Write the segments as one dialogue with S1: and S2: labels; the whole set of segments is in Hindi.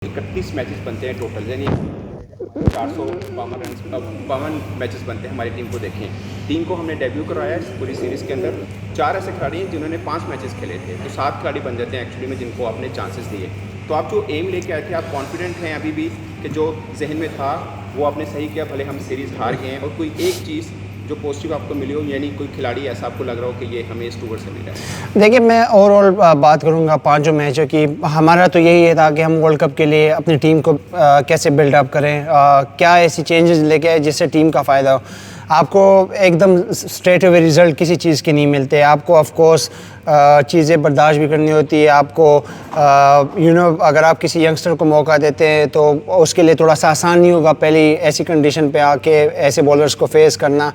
S1: 31 मैचेस बनते हैं टोटल, यानी 452 मैचेस बनते हैं हमारी टीम को। देखें, टीम को हमने डेब्यू करवाया है पूरी सीरीज़ के अंदर। 4 ऐसे खिलाड़ी हैं जिन्होंने 5 मैचेस खेले थे, तो 7 खिलाड़ी बन जाते हैं एक्चुअली में जिनको आपने चांसेस दिए। तो आप जो एम लेके आए थे, आप कॉन्फिडेंट हैं अभी भी कि जो जहन में था वो आपने सही किया, भले हम सीरीज़ हार गए हैं? और कोई एक चीज़ जो पॉजिटिव आपको मिली हो, यानी कोई खिलाड़ी ऐसा आपको लग रहा हो कि ये हमें इस टूर से मिला है?
S2: देखिए, मैं ओवरऑल बात करूंगा 5 मैचों की। हमारा तो यही है था कि हम वर्ल्ड कप के लिए अपनी टीम को कैसे बिल्डअप करें, क्या ऐसी चेंजेस लेके आए जिससे टीम का फ़ायदा हो। आपको एकदम स्ट्रेट अवे रिज़ल्ट किसी चीज़ के नहीं मिलते। आपको ऑफ कोर्स चीज़ें बर्दाश्त भी करनी होती है। आपको अगर आप किसी यंगस्टर को मौका देते हैं तो उसके लिए थोड़ा सा आसान नहीं होगा पहली ऐसी कंडीशन पे आके ऐसे बॉलर्स को फेस करना।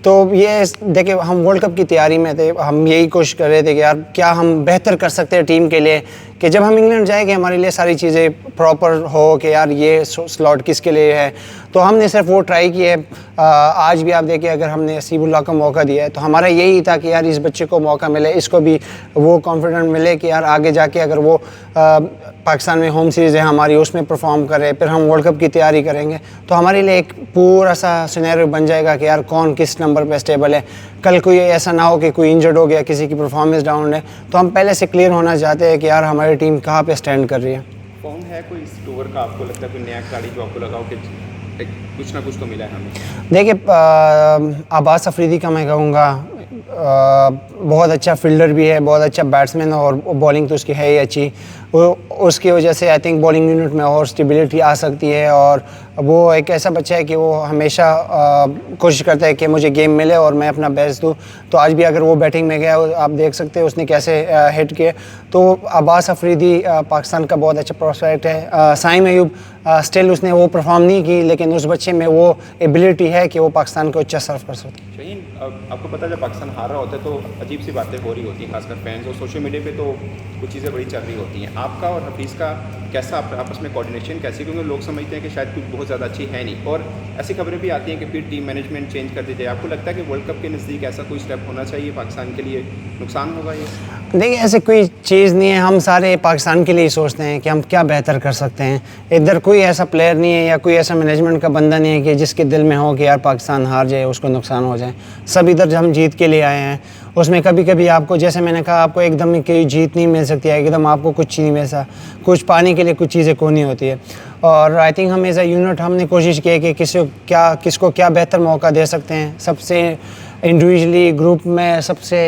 S2: तो ये देखिए, हम वर्ल्ड कप की तैयारी में थे, हम यही कोशिश कर रहे थे कि यार क्या हम बेहतर कर सकते हैं टीम के लिए, कि जब हम इंग्लैंड जाएंगे हमारे लिए सारी चीज़ें प्रॉपर हो कि यार ये स्लॉट किसके लिए है। तो हमने सिर्फ वो ट्राई किया है। आज भी आप देखिए, अगर हमने हसीबुल्लाह को मौका दिया है तो हमारा यही था कि यार इस बच्चे को मौका मिले, इसको भी वो कॉन्फिडेंट मिले कि यार आगे जाके अगर वो पाकिस्तान में होम सीरीज़ है हमारी, उसमें परफॉर्म करे, फिर हम वर्ल्ड कप की तैयारी करेंगे तो हमारे लिए एक पूरा सा सिनेरियो बन जाएगा कि यार कौन किस नंबर पे स्टेबल है। कल कोई ऐसा ना हो कि कोई इंजर्ड हो गया, किसी की परफॉर्मेंस डाउन है, तो हम पहले से क्लियर होना चाहते हैं कि यार हमारी टीम कहाँ पे स्टैंड कर रही है।
S1: कौन है कोई इस टूर का आपको लगता है कोई नया खिलाड़ी जो आपको लगाओ कि कुछ ना कुछ तो मिला है हमें?
S2: देखिए, अब्बास अफरीदी का मैं कहूँगा, बहुत अच्छा फील्डर भी है, बहुत अच्छा बैट्समैन, और बॉलिंग तो उसकी है ही अच्छी। वो उसकी वजह से आई थिंक बॉलिंग यूनिट में और स्टेबिलिटी आ सकती है। और वो एक ऐसा बच्चा है कि वो हमेशा कोशिश करता है कि मुझे गेम मिले और मैं अपना बेस्ट दूँ। तो आज भी अगर वो बैटिंग में गया, आप देख सकते हैं उसने कैसे हिट किए। तो अब्बास अफरीदी पाकिस्तान का बहुत अच्छा प्रोस्पेक्ट है। साइम अयूब स्टिल उसने वो परफॉर्म नहीं की, लेकिन उस बच्चे में वो एबिलिटी है कि वो पाकिस्तान को अच्छा सर्व कर सकते हैं।
S1: शाहीन, आपको पता है जब पाकिस्तान हार रहा होता है तो अजीब सी बातें हो रही होती हैं, खासकर फैंस और सोशल मीडिया पे तो कुछ चीज़ें बड़ी चल रही होती हैं। आपका और हफीज़ का कैसा आपस में कोऑर्डिनेशन कैसी? क्योंकि लोग समझते हैं कि शायद कुछ बहुत ज़्यादा अच्छी है नहीं, और ऐसी खबरें भी आती हैं कि फिर टीम मैनेजमेंट चेंज कर दी जाए। आपको लगता है कि वर्ल्ड कप के नज़दीक ऐसा कोई स्टेप होना चाहिए पाकिस्तान के लिए? नुकसान होगा ये?
S2: देखिए, ऐसे कोई चीज़ नहीं है। हम सारे पाकिस्तान के लिए ही सोचते हैं कि हम क्या बेहतर कर सकते हैं। इधर कोई ऐसा प्लेयर नहीं है या कोई ऐसा मैनेजमेंट का बंदा नहीं है कि जिसके दिल में हो कि यार पाकिस्तान हार जाए, उसको नुकसान हो जाए। सब इधर हम जीत के लिए आए हैं। उसमें कभी कभी आपको, जैसे मैंने कहा, आपको एकदम कोई जीत नहीं मिल सकती है, एकदम आपको कुछ नहीं मिलता। कुछ पाने के लिए कुछ चीज़ें खोनी होती है। और आई थिंक हम एज अ यूनिट हमने कोशिश की है कि किसको क्या बेहतर मौका दे सकते हैं। सबसे इंडिविजुअली ग्रुप में सबसे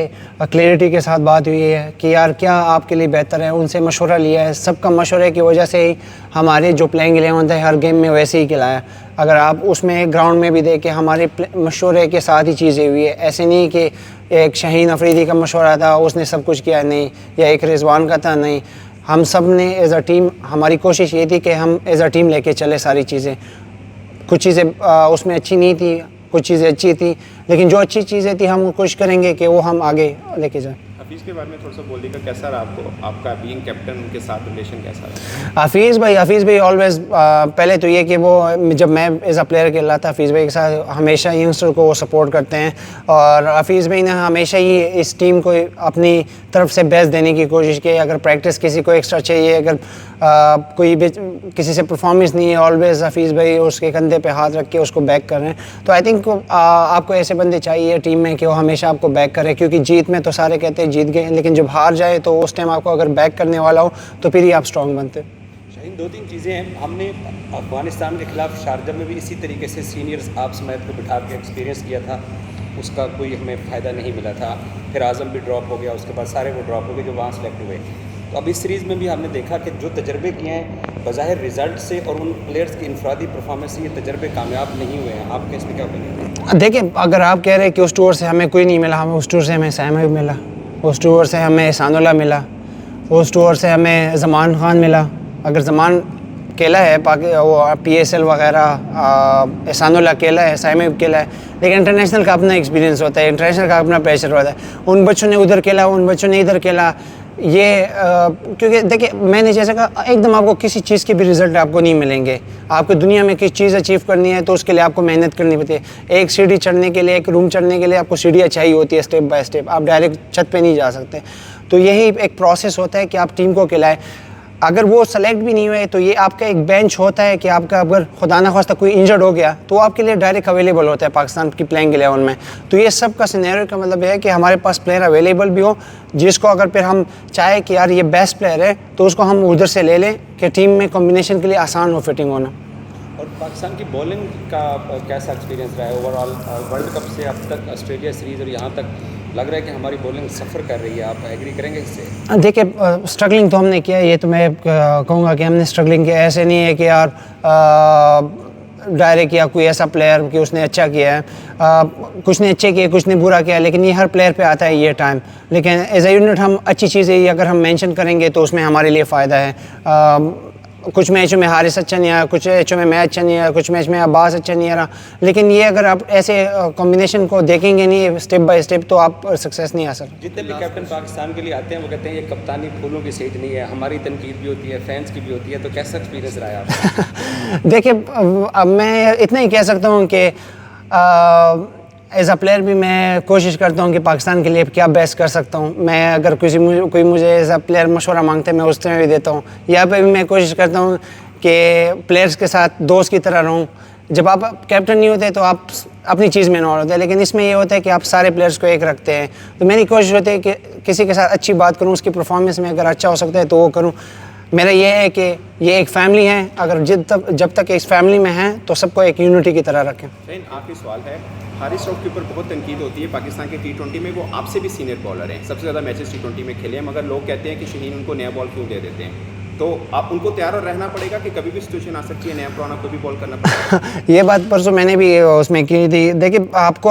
S2: क्लैरिटी के साथ बात हुई है कि यार क्या आपके लिए बेहतर है, उनसे मशवरा लिया है। सबका मशवरे की वजह से ही हमारे जो प्लेइंग 11 है हर गेम में वैसे ही खिलाया। अगर आप उसमें ग्राउंड में भी देखें, हमारे मशवरे के साथ ही चीज़ें हुई है। ऐसे नहीं कि एक शाहीन अफरीदी का मशवरा था उसने सब कुछ किया, नहीं, या एक रिजवान का था, नहीं। हम सब ने एज अ टीम, हमारी कोशिश ये थी कि हम एज अ टीम लेके चले सारी चीज़ें। कुछ चीज़ें उसमें अच्छी नहीं थी, कुछ चीज़ें अच्छी थी, लेकिन जो अच्छी चीज़ें थी हम कोशिश करेंगे कि वो हम आगे लेके जाएं।
S1: हफीज़ के बारे में थोड़ा सा बोलिएगा, कैसा रहा आपका बीइंग कैप्टन, उनके साथ रिलेशन कैसा रहा?
S2: हफीज़ भाई ऑलवेज़, पहले तो ये कि वो जब मैं एज अ प्लेयर खेला था, हफीज़ भाई के साथ हमेशा यंगस्टर को वो सपोर्ट करते हैं। और हफीज़ भाई ने हमेशा ही इस टीम को अपनी तरफ से बेस्ट देने की कोशिश की। अगर प्रैक्टिस किसी को एक्स्ट्रा चाहिए, अगर कोई भी किसी से परफॉर्मेंस नहीं है, ऑलवेज़ हफीज़ भाई उसके कंधे पे हाथ रख के उसको बैक कर रहे हैं। तो आई थिंक आपको ऐसे बंदे चाहिए टीम में कि वो हमेशा आपको बैक करें, क्योंकि जीत में तो सारे कहते हैं जीत गए, लेकिन जब हार जाए तो उस टाइम आपको अगर बैक करने वाला हो तो फिर ही आप स्ट्रॉन्ग बनते हैं।
S3: शाहीन, 2-3 चीज़ें हैं। हमने अफ़गानिस्तान के ख़िलाफ़ शारजा में भी इसी तरीके से सीनियर्स आप समेत को बिठा के एक्सपीरियंस किया था, उसका कोई हमें फ़ायदा नहीं मिला था। फिर आज़म भी ड्रॉप हो गया, उसके बाद सारे वो ड्रॉप हो गए जो वहाँ सेलेक्ट हुए। तो अब इस सीरीज़ में भी हमने देखा कि जो तजर्बे किए हैं बज़ाहिर रिज़ल्ट से और उन प्लेयर्स की इनफरादी परफॉर्मेंस से ये तजर्बे कामयाब नहीं हुए हैं। आपके इसमें क्या ओपिनियन?
S2: देखिए, अगर आप कह रहे हैं कि उस टूर से हमें कोई नहीं मिला, हमें उस टूर से हमें साइम अयूब मिला, उस टूर से हमें एहसानुल्लाह मिला, उस टूर से हमें ज़मान खान मिला। अगर ज़मान अकेला है, वो PSL वगैरह, एहसानुल्लाह अकेला है, साइम अयूब अकेला है, लेकिन इंटरनेशनल का अपना एक्सपीरियंस होता है, इंटरनेशनल का अपना प्रेशर होता है। उन बच्चों ने उधर खेला, उन बच्चों ने इधर खेला। ये क्योंकि देखिए, मैंने जैसे कहा, एकदम आपको किसी चीज़ के भी रिज़ल्ट आपको नहीं मिलेंगे। आपको दुनिया में किसी चीज़ अचीव करनी है तो उसके लिए आपको मेहनत करनी पड़ती है। एक सीढ़ी चढ़ने के लिए, एक रूम चढ़ने के लिए आपको सीढ़ियाँ चाहिए होती है, स्टेप बाय स्टेप। आप डायरेक्ट छत पे नहीं जा सकते। तो यही एक प्रोसेस होता है कि आप टीम को खिलाएं। अगर वो सेलेक्ट भी नहीं हुए तो ये आपका एक बेंच होता है कि आपका अगर खुदा ना खास्ता कोई इंजर्ड हो गया तो आपके लिए डायरेक्ट अवेलेबल होता है पाकिस्तान की प्लेइंग 11 में। तो ये सब का सिनेरियो का मतलब है कि हमारे पास प्लेयर अवेलेबल भी हो, जिसको अगर फिर हम चाहे कि यार ये बेस्ट प्लेयर है तो उसको हम उधर से ले लें कि टीम में कॉम्बिनेशन के लिए आसान हो फिटिंग होना।
S3: और पाकिस्तान की बॉलिंग का कैसा एक्सपीरियंस रहा है ओवरऑल वर्ल्ड कप से अब तक, ऑस्ट्रेलिया सीरीज़ और यहाँ तक लग रहा है कि हमारी बॉलिंग सफ़र कर रही है, आप एग्री करेंगे इससे?
S2: देखिए स्ट्रगलिंग तो हमने किया है, ये तो मैं कहूँगा कि हमने स्ट्रगलिंग किया। ऐसे नहीं है कि यार डायरेक्ट या कोई ऐसा प्लेयर कि उसने अच्छा किया है, कुछ ने अच्छे किए कुछ ने बुरा किया, लेकिन ये हर प्लेयर पे आता है ये टाइम। लेकिन एज ए यूनिट हम अच्छी चीज़ें अगर हम मेंशन करेंगे तो उसमें हमारे लिए फ़ायदा है। कुछ मैचों में हारिस अच्छा नहीं आया, कुछ मैचों में मैं अच्छा नहीं आया, कुछ मैच में अब्बास अच्छा नहीं आ रहा, लेकिन ये अगर आप ऐसे कॉम्बिनेशन को देखेंगे नहीं स्टेप बाय स्टेप तो आप सक्सेस नहीं आ सकते। जितने
S3: भी कैप्टन पाकिस्तान के लिए आते हैं वो कहते हैं ये कप्तानी फूलों की सेज नहीं है, हमारी तनकीद भी होती है, फैंस की भी होती है, तो कैसा एक्सपीरियंस रहा है आपका?
S2: देखिए अब मैं इतना ही कह सकता हूँ कि एज अ प्लेयर भी मैं कोशिश करता हूँ कि पाकिस्तान के लिए क्या बेस्ट कर सकता हूँ। मैं अगर कोई मुझे एज अ प्लेयर मशवरा मांगते हैं मैं उस तरह भी देता हूँ। यहाँ पे भी मैं कोशिश करता हूँ कि प्लेयर्स के साथ दोस्त की तरह रहूँ। जब आप कैप्टन नहीं होते तो आप अपनी चीज़ में इन्वॉल्व होते हैं, लेकिन इसमें ये होता है कि आप सारे प्लेयर्स को एक रखते हैं। तो मेरी कोशिश होती है कि किसी के साथ अच्छी बात करूँ, उसकी परफॉर्मेंस में अगर अच्छा हो सकता है तो वो करूँ। मेरा ये है कि ये एक फैमिली है, अगर जब तक इस फैमिली में हैं तो सबको एक यूनिटी की तरह रखें।
S1: आखिरी सवाल है, हारिस रऊफ के ऊपर बहुत तनकीद होती है पाकिस्तान के T20 में, वो आपसे भी सीनियर बॉलर हैं, सबसे ज़्यादा मैचेस T20 में खेले हैं, मगर लोग कहते हैं कि शहीन उनको नया बॉल क्यों दे देते हैं? तो आप उनको तैयार रहना पड़ेगा कि कभी भी सिचुएशन आ सकती है, नया पुराना कोई भी बॉल करना पड़ेगा।
S2: ये बात परसों मैंने भी उसमें की थी। देखिए आपको